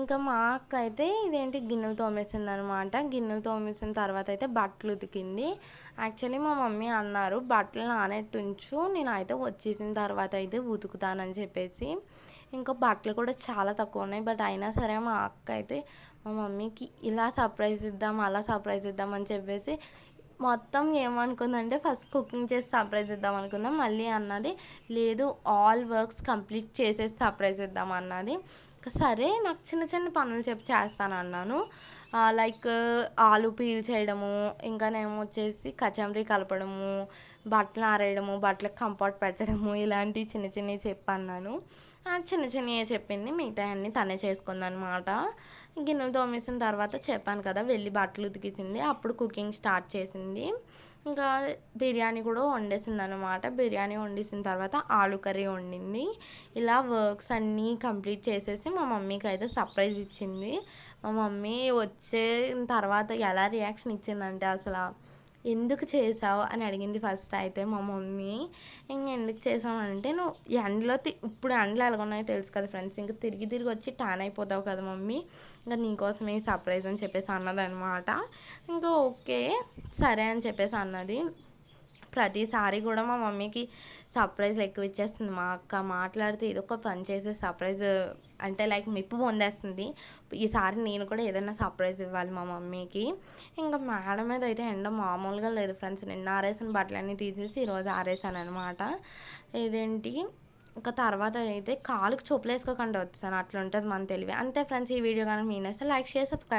ఇంకా మా అక్క అయితే ఇదేంటి గిన్నెలు తోమేసింది అనమాట. గిన్నెలు తోమేసిన తర్వాత అయితే బట్టలు ఉతికింది. యాక్చువల్లీ మా మమ్మీ అన్నారు బట్టలు నానెట్టుంచు, నేనైతే వచ్చేసిన తర్వాత అయితే ఉతుకుతానని చెప్పేసి. ఇంకా బట్టలు కూడా చాలా తక్కువ ఉన్నాయి. బట్ అయినా సరే మా అక్క అయితే మా మమ్మీకి ఇలా సర్ప్రైజ్ ఇద్దాం, అలా సర్ప్రైజ్ ఇద్దాం అని చెప్పేసి మొత్తం ఏమనుకుందంటే ఫస్ట్ కుకింగ్ చేసి సర్ప్రైజ్ ఇద్దాం అనుకుందాం. మళ్ళీ అన్నది లేదు, ఆల్ వర్క్స్ కంప్లీట్ చేసేసి సర్ప్రైజ్ ఇద్దాం అన్నది. సరే నాకు చిన్న చిన్న పనులు చెప్పి చేస్తాను అన్నాను. లైక్ ఆలు పీల్ చేయడము, ఇంకానేమో వచ్చేసి కచంబరీ కలపడము, బట్టలు ఆరేయడము, బట్టలకు కంఫర్ట్ పెట్టడము, ఇలాంటివి చిన్న చిన్నవి చెప్పన్నాను. చిన్న చిన్నవి చెప్పింది, మిగతా అన్నీ తనే చేసుకుందనమాట. గిన్నెలు తోమేసిన తర్వాత చెప్పాను కదా వెళ్ళి బట్టలు ఉతికేసింది. అప్పుడు కుకింగ్ స్టార్ట్ చేసింది. ఇంకా బిర్యానీ కూడా వండేసింది అనమాట. బిర్యానీ వండేసిన తర్వాత ఆలు కర్రీ వండింది. ఇలా వర్క్స్ అన్నీ కంప్లీట్ చేసేసి మా మమ్మీకి అయితే సర్ప్రైజ్ ఇచ్చింది. మా మమ్మీ వచ్చిన తర్వాత ఎలా రియాక్షన్ ఇచ్చిందంటే అసలు ఎందుకు చేసావు అని అడిగింది ఫస్ట్ అయితే మా మమ్మీ. ఎందుకు చేసామంటే నువ్వు ఎండలో ఇప్పుడు ఎండలు ఎలాగున్నాయో తెలుసు కదా ఫ్రెండ్స్, ఇంకా తిరిగి తిరిగి వచ్చి టాన్ అయిపోతావు కదా మమ్మీ, ఇంకా నీకోసమే సర్ప్రైజ్ అని చెప్పేసి అన్నది అనమాట. ఇంకా ఓకే సరే అని చెప్పేసి అన్నది. ప్రతిసారి కూడా మా మమ్మీకి సర్ప్రైజ్లు ఎక్కువ ఇచ్చేస్తుంది మా అక్క. మాట్లాడితే ఇదొక పని చేసే సర్ప్రైజ్ అంటే లైక్ మెప్పు పొందేస్తుంది. ఈసారి నేను కూడా ఏదైనా సర్ప్రైజ్ ఇవ్వాలి మా మమ్మీకి. ఇంకా మేడ మీద అయితే ఎండ మామూలుగా లేదు ఫ్రెండ్స్. నిన్న ఆరేసిన బట్టలన్నీ తీసేసి ఈరోజు ఆరేసాను అనమాట. ఇదేంటి ఇంకా తర్వాత అయితే కాలుకి చెప్పులు వేసుకోకుండా వచ్చాను. అట్లా ఉంటుంది మన తెలివి. అంతే ఫ్రెండ్స్, ఈ వీడియో కానీ మీ నచ్చితే లైక్, షేర్, సబ్స్క్రైబ్.